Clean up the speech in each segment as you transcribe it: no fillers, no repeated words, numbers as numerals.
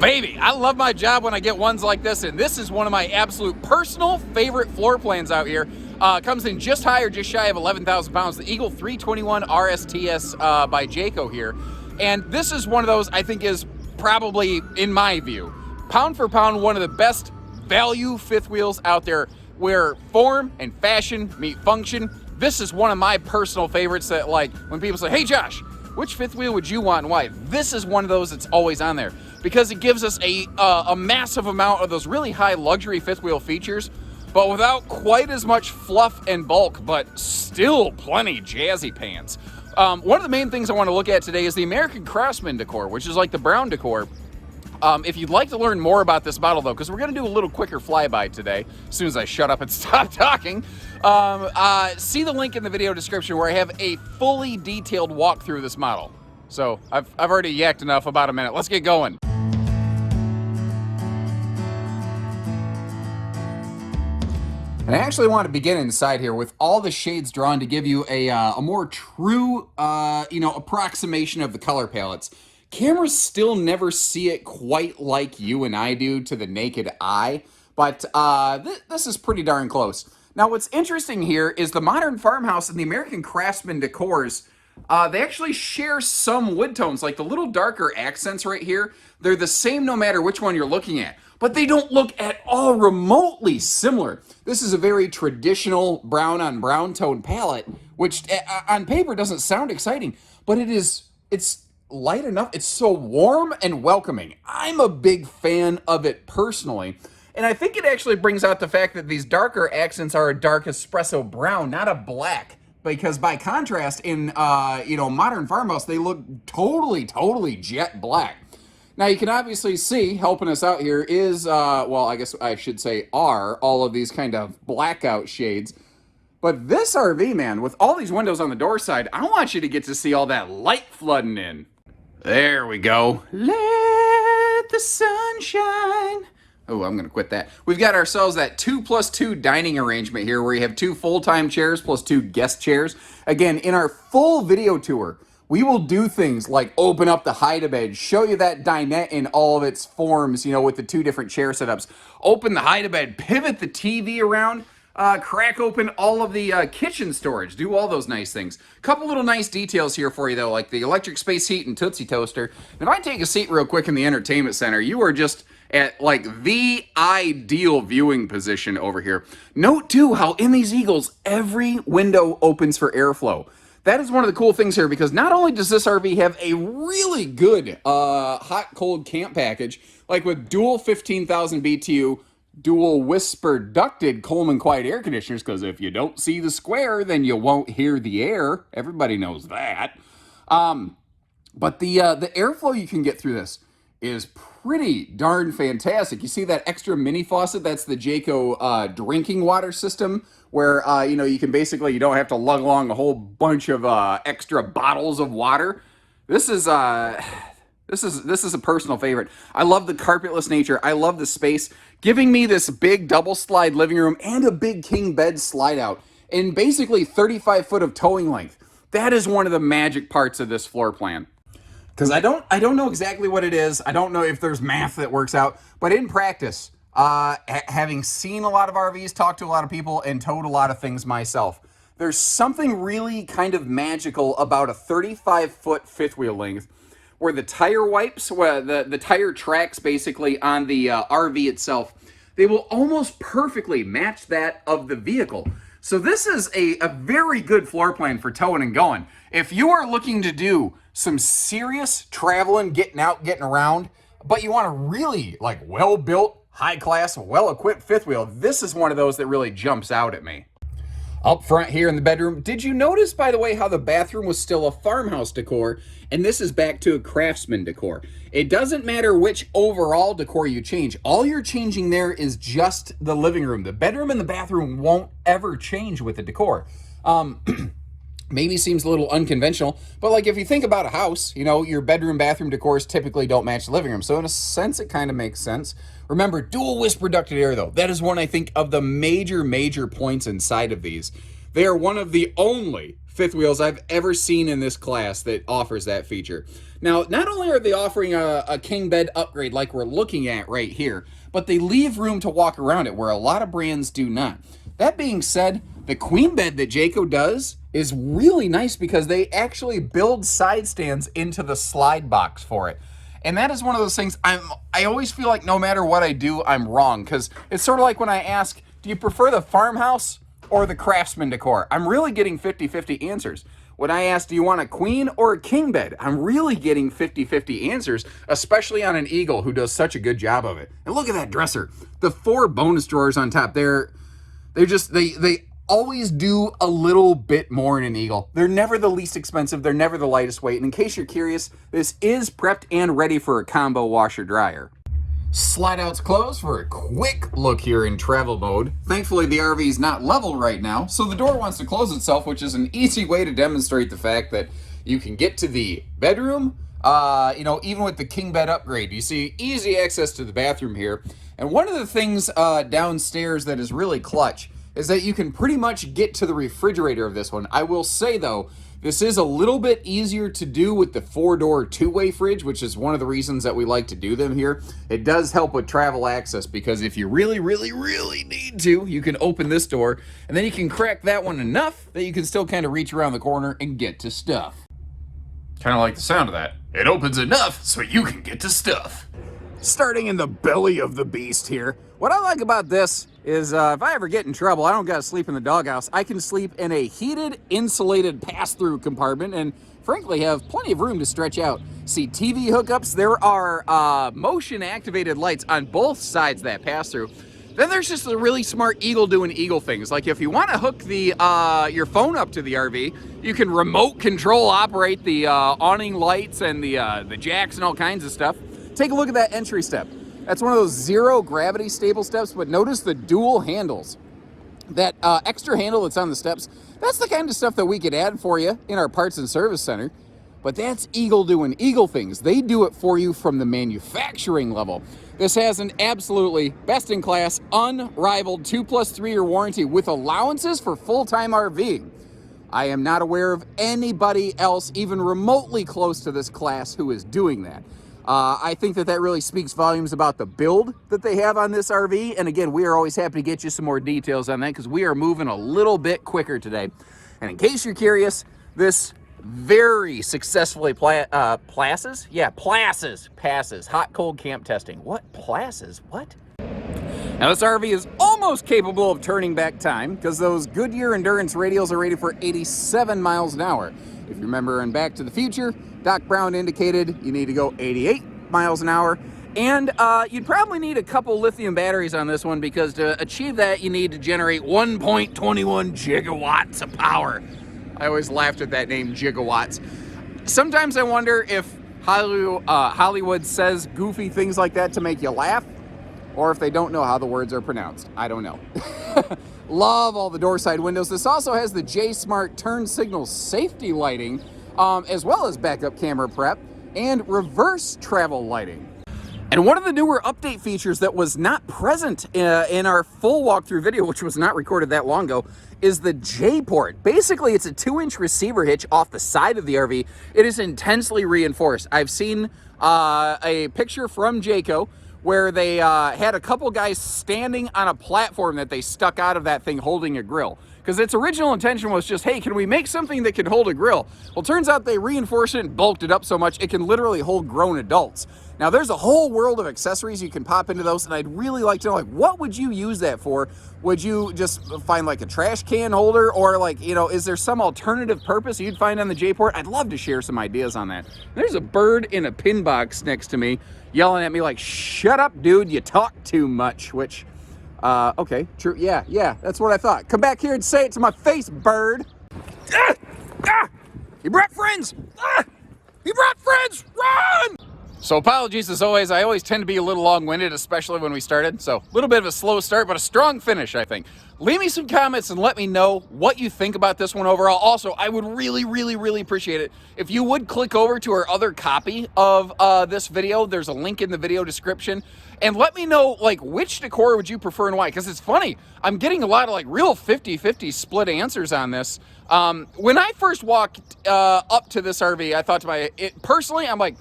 baby. I love my job when I get ones like this, and this is one of my absolute personal favorite floor plans out here. Comes in just high or just shy of 11,000 pounds. The Eagle 321 RSTS by Jayco here. And this is one of those I think is probably, in my view, pound for pound, one of the best value fifth wheels out there where form and fashion meet function. This is one of my personal favorites that, like, when people say, hey Josh, which fifth wheel would you want and why? This is one of those that's always on there because it gives us a massive amount of those really high luxury fifth wheel features, but without quite as much fluff and bulk, but still plenty jazzy pants. One of the main things I want to look at today is the American Craftsman decor, which is like the brown decor. If you'd like to learn more about this model, though, because we're going to do a little quicker flyby today, as soon as I shut up and stop talking, see the link in the video description where I have a fully detailed walkthrough of this model. So I've already yacked enough, about a minute. Let's get going. And I actually want to begin inside here with all the shades drawn to give you a more true, approximation of the color palettes. Cameras still never see it quite like you and I do to the naked eye, but this is pretty darn close. Now, what's interesting here is the Modern Farmhouse and the American Craftsman decors, they actually share some wood tones, like the little darker accents right here. They're the same no matter which one you're looking at, but they don't look at all remotely similar. This is a very traditional brown on brown tone palette, which on paper doesn't sound exciting, but it's light enough. It's so warm and welcoming. I'm a big fan of it personally. And I think it actually brings out the fact that these darker accents are a dark espresso brown, not a black. Because by contrast, in Modern Farmhouse, they look totally jet black. Now you can obviously see, helping us out here is, I guess I should say are, all of these kind of blackout shades. But this RV, man, with all these windows on the door side, I want you to get to see all that light flooding in. There we go. Let the sun shine. Oh, I'm going to quit that. We've got ourselves that 2+2 dining arrangement here where you have 2 full-time chairs plus 2 guest chairs. Again, in our full video tour, we will do things like open up the hide-a-bed, show you that dinette in all of its forms, with the 2 different chair setups. Open the hide-a-bed, pivot the TV around, crack open all of the kitchen storage, do all those nice things. Couple little nice details here for you though, like the electric space heat and Tootsie Toaster. If I take a seat real quick in the entertainment center, you are just at like the ideal viewing position over here. Note too how in these Eagles, every window opens for airflow. That is one of the cool things here because not only does this RV have a really good hot-cold camp package, like with dual 15,000 BTU, dual whisper ducted Coleman quiet air conditioners, because if you don't see the square, then you won't hear the air. Everybody knows that. But the airflow you can get through this is pretty darn fantastic. You see that extra mini faucet? That's the Jayco drinking water system, where you can basically, you don't have to lug along a whole bunch of extra bottles of water. This is a personal favorite. I love the carpetless nature. I love the space, giving me this big double slide living room and a big king bed slide out in basically 35 foot of towing length. That is one of the magic parts of this floor plan. Because I don't know exactly what it is. I don't know if there's math that works out, but in practice, having seen a lot of RVs, talked to a lot of people, and towed a lot of things myself, there's something really kind of magical about a 35 foot fifth wheel length where the tire wipes, where the tire tracks basically on the RV itself, they will almost perfectly match that of the vehicle. So this is a very good floor plan for towing and going. If you are looking to do some serious traveling, getting out, getting around, but you want a really well-built, high-class, well-equipped fifth wheel, this is one of those that really jumps out at me. Up front here in the bedroom, did you notice, by the way, how the bathroom was still a farmhouse decor, and this is back to a craftsman decor? It doesn't matter which overall decor you change. All you're changing there is just the living room. The bedroom and the bathroom won't ever change with the decor. Maybe seems a little unconventional, but like if you think about a house, your bedroom, bathroom decors typically don't match the living room. So in a sense, it kind of makes sense. Remember, dual whisper ducted air though. That is one, I think, of the major points inside of these. They are one of the only fifth wheels I've ever seen in this class that offers that feature. Now, not only are they offering a king bed upgrade like we're looking at right here, but they leave room to walk around it where a lot of brands do not. That being said, the queen bed that Jayco does is really nice because they actually build side stands into the slide box for it. And that is one of those things I always feel like no matter what I do, I'm wrong. Because it's sort of like when I ask, do you prefer the farmhouse or the craftsman decor? I'm really getting 50-50 answers. When I ask, do you want a queen or a king bed? I'm really getting 50-50 answers, especially on an Eagle who does such a good job of it. And look at that dresser. The 4 bonus drawers on top. They always do a little bit more in an Eagle. They're never the least expensive. They're never the lightest weight. And in case you're curious, this is prepped and ready for a combo washer dryer. Slide outs closed for a quick look here in travel mode. Thankfully, the RV is not level right now, so the door wants to close itself, which is an easy way to demonstrate the fact that you can get to the bedroom, even with the king bed upgrade. You see easy access to the bathroom here. And one of the things downstairs that is really clutch is that you can pretty much get to the refrigerator of this one. I will say, though, this is a little bit easier to do with the 4-door two-way fridge, which is one of the reasons that we like to do them here. It does help with travel access because if you really, really, really need to, you can open this door and then you can crack that one enough that you can still kind of reach around the corner and get to stuff. Kind of like the sound of that. It opens enough so you can get to stuff. Starting in the belly of the beast here. What I like about this is if I ever get in trouble, I don't gotta sleep in the doghouse. I can sleep in a heated, insulated pass-through compartment and frankly have plenty of room to stretch out. See TV hookups, there are motion-activated lights on both sides of that pass-through. Then there's just the really smart Eagle doing Eagle things. Like if you want to hook the your phone up to the RV, you can remote control operate the awning lights and the jacks and all kinds of stuff. Take a look at that entry step. That's one of those zero gravity stable steps, but notice the dual handles. That extra handle that's on the steps, that's the kind of stuff that we could add for you in our parts and service center. But that's Eagle doing Eagle things. They do it for you from the manufacturing level. This has an absolutely best-in-class, unrivaled 2+3 year warranty with allowances for full-time RVing. I am not aware of anybody else even remotely close to this class who is doing that. I think that really speaks volumes about the build that they have on this RV. And again, we are always happy to get you some more details on that because we are moving a little bit quicker today. And in case you're curious, this very successfully passes hot cold camp testing. What passes? What? Now this RV is almost capable of turning back time because those Goodyear Endurance radials are rated for 87 miles an hour. If you remember in Back to the Future, Doc Brown indicated you need to go 88 miles an hour. And you'd probably need a couple lithium batteries on this one because to achieve that, you need to generate 1.21 gigawatts of power. I always laughed at that name, gigawatts. Sometimes I wonder if Hollywood says goofy things like that to make you laugh, or if they don't know how the words are pronounced. I don't know. Love all the door side windows. This also has the J-Smart turn signal safety lighting, as well as backup camera prep and reverse travel lighting. And one of the newer update features that was not present in our full walkthrough video, which was not recorded that long ago, is the Jayport. Basically, it's a 2-inch receiver hitch off the side of the RV. It is intensely reinforced. I've seen a picture from Jayco where they had a couple guys standing on a platform that they stuck out of that thing holding a grill. Because its original intention was just, hey, can we make something that can hold a grill? Well, turns out they reinforced it and bulked it up so much it can literally hold grown adults. Now, there's a whole world of accessories you can pop into those, and I'd really like to know, like, what would you use that for? Would you just find, like, a trash can holder? Or, like, you know, is there some alternative purpose you'd find on the Jayport? I'd love to share some ideas on that. There's a bird in a pin box next to me yelling at me like, shut up, dude, you talk too much, which... okay, true, yeah, that's what I thought. Come back here and say it to my face, bird. You brought friends! You brought friends! Run! So apologies as always. I always tend to be a little long-winded, especially when we started. So a little bit of a slow start, but a strong finish, I think. Leave me some comments and let me know what you think about this one overall. Also, I would really appreciate it if you would click over to our other copy of this video. There's a link in the video description. And let me know, like, which decor would you prefer and why? Because it's funny, I'm getting a lot of, like, real 50-50 split answers on this. When I first walked up to this RV, I thought to myself, personally, I'm like,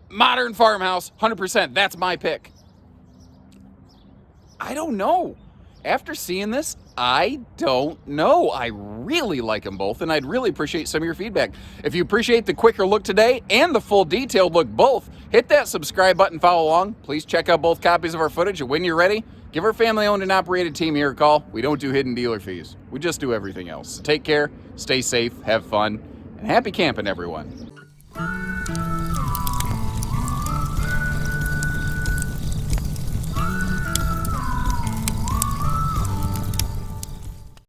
modern farmhouse, 100%. That's my pick. I don't know. After seeing this, I don't know. I really like them both, and I'd really appreciate some of your feedback. If you appreciate the quicker look today and the full detailed look both, hit that subscribe button, follow along. Please check out both copies of our footage, and when you're ready, give our family-owned and operated team here a call. We don't do hidden dealer fees. We just do everything else. So take care, stay safe, have fun, and happy camping, everyone.